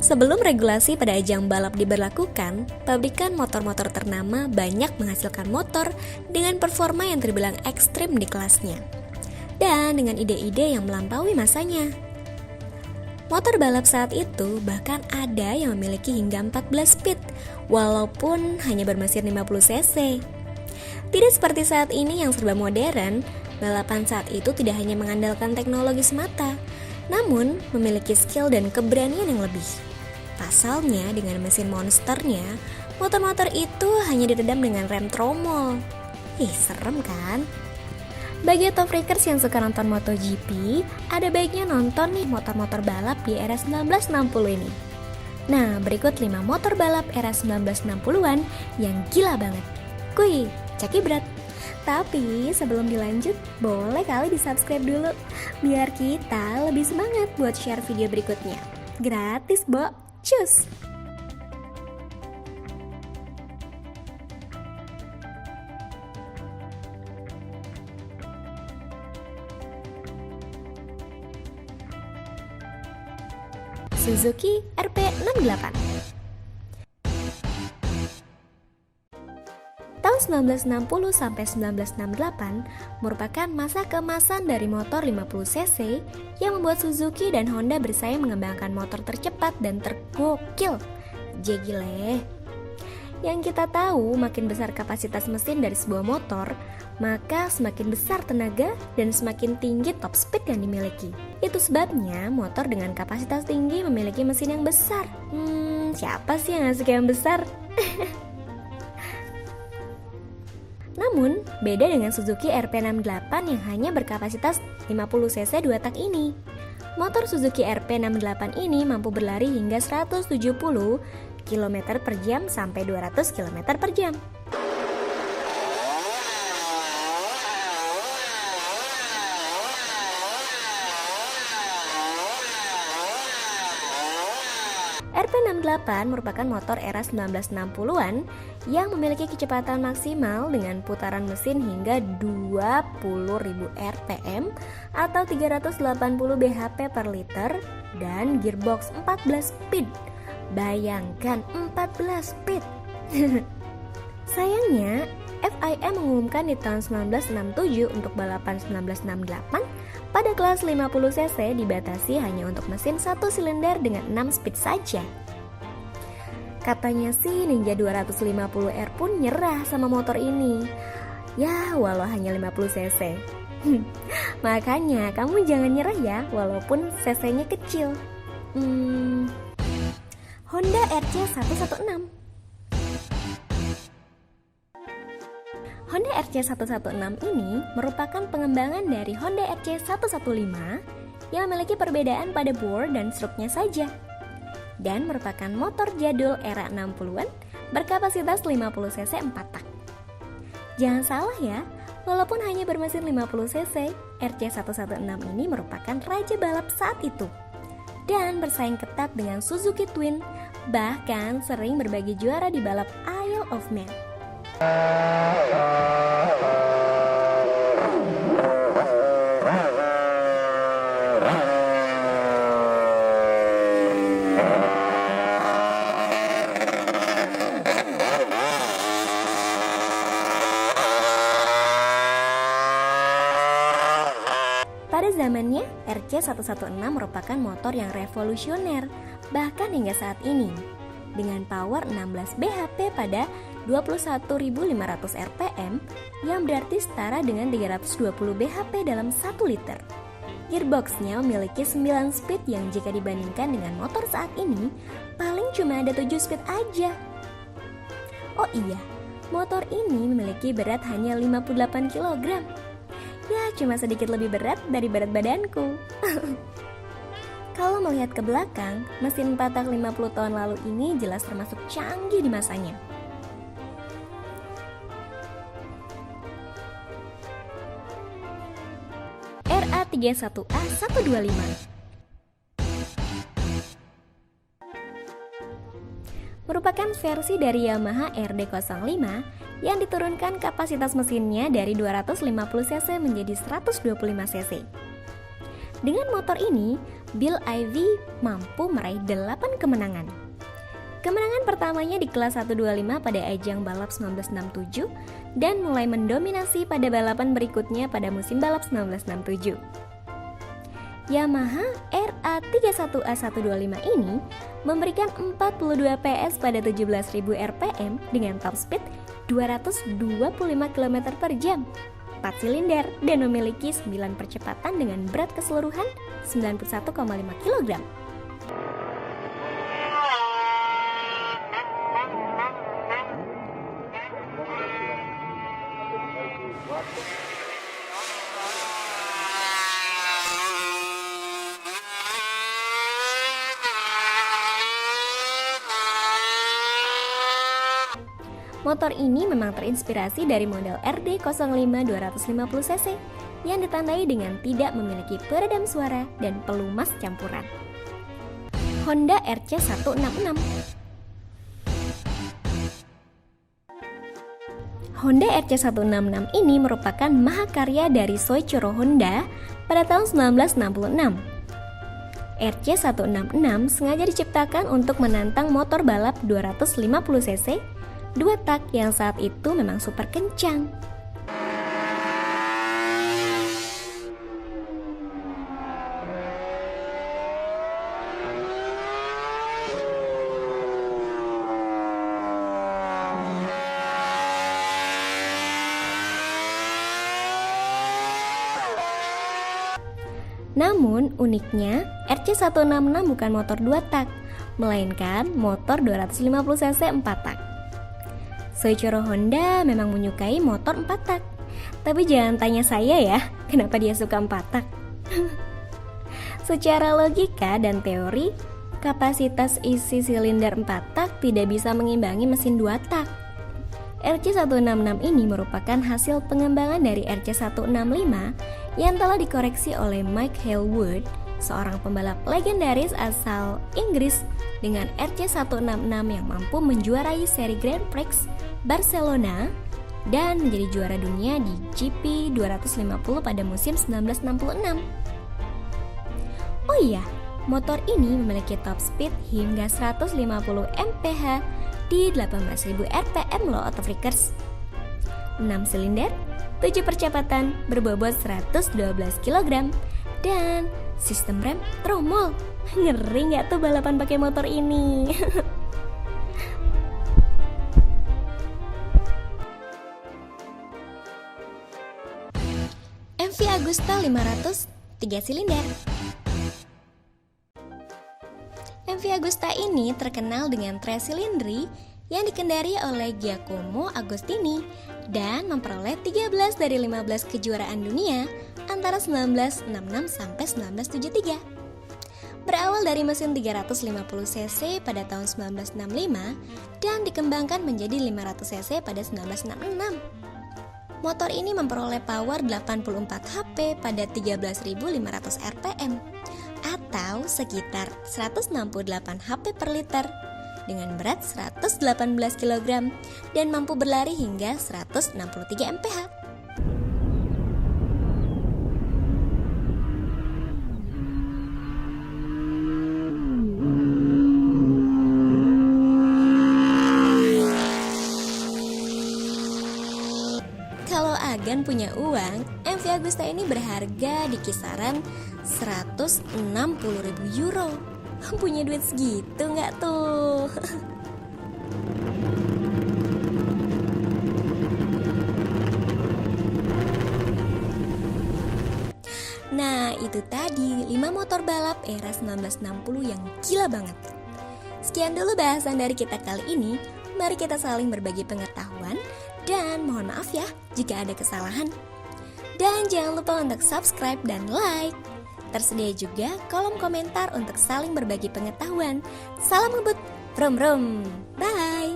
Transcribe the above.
Sebelum regulasi pada ajang balap diberlakukan, pabrikan motor-motor ternama banyak menghasilkan motor dengan performa yang terbilang ekstrim di kelasnya, dan dengan ide-ide yang melampaui masanya. Motor balap saat itu bahkan ada yang memiliki hingga 14 speed, walaupun hanya bermesin 50 cc. Tidak seperti saat ini yang serba modern, balapan saat itu tidak hanya mengandalkan teknologi semata, namun memiliki skill dan keberanian yang lebih. Pasalnya, dengan mesin monsternya, motor-motor itu hanya diredam dengan rem tromol. Serem kan? Bagi top freakers yang suka nonton MotoGP, ada baiknya nonton nih motor-motor balap di era 1960 ini. Nah, berikut 5 motor balap era 1960-an yang gila banget. Kuy, cek ibrat. Tapi sebelum dilanjut, boleh kali di-subscribe dulu, biar kita lebih semangat buat share video berikutnya. Gratis, Bo. Cus! Suzuki RP68. Tahun 1960 sampai 1968 merupakan masa keemasan dari motor 50 cc yang membuat Suzuki dan Honda bersaing mengembangkan motor tercepat dan tergokil. Gile. Yang kita tahu, makin besar kapasitas mesin dari sebuah motor, maka semakin besar tenaga dan semakin tinggi top speed yang dimiliki. Itu sebabnya motor dengan kapasitas tinggi memiliki mesin yang besar. Siapa sih yang gak suka yang besar? Namun, beda dengan Suzuki RP68 yang hanya berkapasitas 50 cc 2 tak ini. Motor Suzuki RP68 ini mampu berlari hingga 170 km per jam sampai 200 km per jam. RP68 merupakan motor era 1960-an yang memiliki kecepatan maksimal dengan putaran mesin hingga 20.000 rpm atau 380 bhp per liter dan gearbox 14 speed. Bayangkan 14 speed. Sayangnya, FIA mengumumkan di tahun 1967 untuk balapan 1968 pada kelas 50 cc dibatasi hanya untuk mesin 1 silinder dengan 6 speed saja. Katanya sih Ninja 250R pun nyerah sama motor ini. Ya, walau hanya 50 cc. Makanya kamu jangan nyerah ya, walaupun cc-nya kecil. Honda RC116. Honda RC116 ini merupakan pengembangan dari Honda RC115 yang memiliki perbedaan pada bore dan struknya saja, dan merupakan motor jadul era 60-an berkapasitas 50 cc 4 tak. Jangan salah ya, walaupun hanya bermesin 50 cc, RC116 ini merupakan raja balap saat itu dan bersaing ketat dengan Suzuki Twin, bahkan sering berbagi juara di balap Isle of Man. Pada zamannya, RC116 merupakan motor yang revolusioner, bahkan hingga saat ini. Dengan power 16 bhp pada 21.500 rpm yang berarti setara dengan 320 bhp dalam 1 liter. Gearboxnya memiliki 9 speed yang jika dibandingkan dengan motor saat ini paling cuma ada 7 speed aja. Oh iya, motor ini memiliki berat hanya 58 kg. Ya, cuma sedikit lebih berat dari berat badanku. Kalau melihat ke belakang, mesin 4 tak 50 tahun lalu ini jelas termasuk canggih di masanya. RA31A125 merupakan versi dari Yamaha RD05 yang diturunkan kapasitas mesinnya dari 250 cc menjadi 125 cc. Dengan motor ini, Bill Ivy mampu meraih 8 kemenangan. Kemenangan pertamanya di kelas 125 pada ajang balap 1967 dan mulai mendominasi pada balapan berikutnya pada musim balap 1967. Yamaha RA31A125 ini memberikan 42 PS pada 17.000 rpm dengan top speed 225 km per jam, 4 silinder, dan memiliki 9 percepatan dengan berat keseluruhan 91,5 kg. Motor ini memang terinspirasi dari model RD05 250cc yang ditandai dengan tidak memiliki peredam suara dan pelumas campuran. Honda RC166. Honda RC166 ini merupakan mahakarya dari Soichiro Honda pada tahun 1966. RC166 sengaja diciptakan untuk menantang motor balap 250cc 2 tak yang saat itu memang super kencang. Namun uniknya RC166 bukan motor 2 tak, melainkan motor 250cc 4 tak. Soichiro Honda memang menyukai motor 4 tak. Tapi jangan tanya saya ya, kenapa dia suka 4 tak. Secara logika dan teori, kapasitas isi silinder 4 tak tidak bisa mengimbangi mesin 2 tak. RC166 ini merupakan hasil pengembangan dari RC165 yang telah dikoreksi oleh Mike Hailwood, seorang pembalap legendaris asal Inggris dengan RC166 yang mampu menjuarai seri Grand Prix Barcelona dan menjadi juara dunia di GP 250 pada musim 1966. Oh iya, motor ini memiliki top speed hingga 150 mph di 18.000 rpm loh autofreakers. 6 silinder, 7 percepatan, berbobot 112 kg, dan sistem rem tromol. Ngeri nggak tuh balapan pakai motor ini? MV Agusta 500 3 silinder. MV Agusta ini terkenal dengan 3 silindri yang dikendari oleh Giacomo Agostini dan memperoleh 13 dari 15 kejuaraan dunia antara 1966 sampai 1973. Berawal dari mesin 350cc pada tahun 1965 dan dikembangkan menjadi 500cc pada 1966. Motor ini memperoleh power 84 HP pada 13.500 rpm atau sekitar 168 HP per liter dengan berat 118 kg dan mampu berlari hingga 163 mph. Kalau Agan punya uang, MV Agusta ini berharga di kisaran 160.000 euro. Punya duit segitu nggak tuh? Nah, itu tadi 5 motor balap era 1960 yang gila banget. Sekian dulu bahasan dari kita kali ini. Mari kita saling berbagi pengetahuan dan mohon maaf ya jika ada kesalahan. Dan jangan lupa untuk subscribe dan like. Tersedia juga kolom komentar untuk saling berbagi pengetahuan. Salam ngebut, brom brom, bye.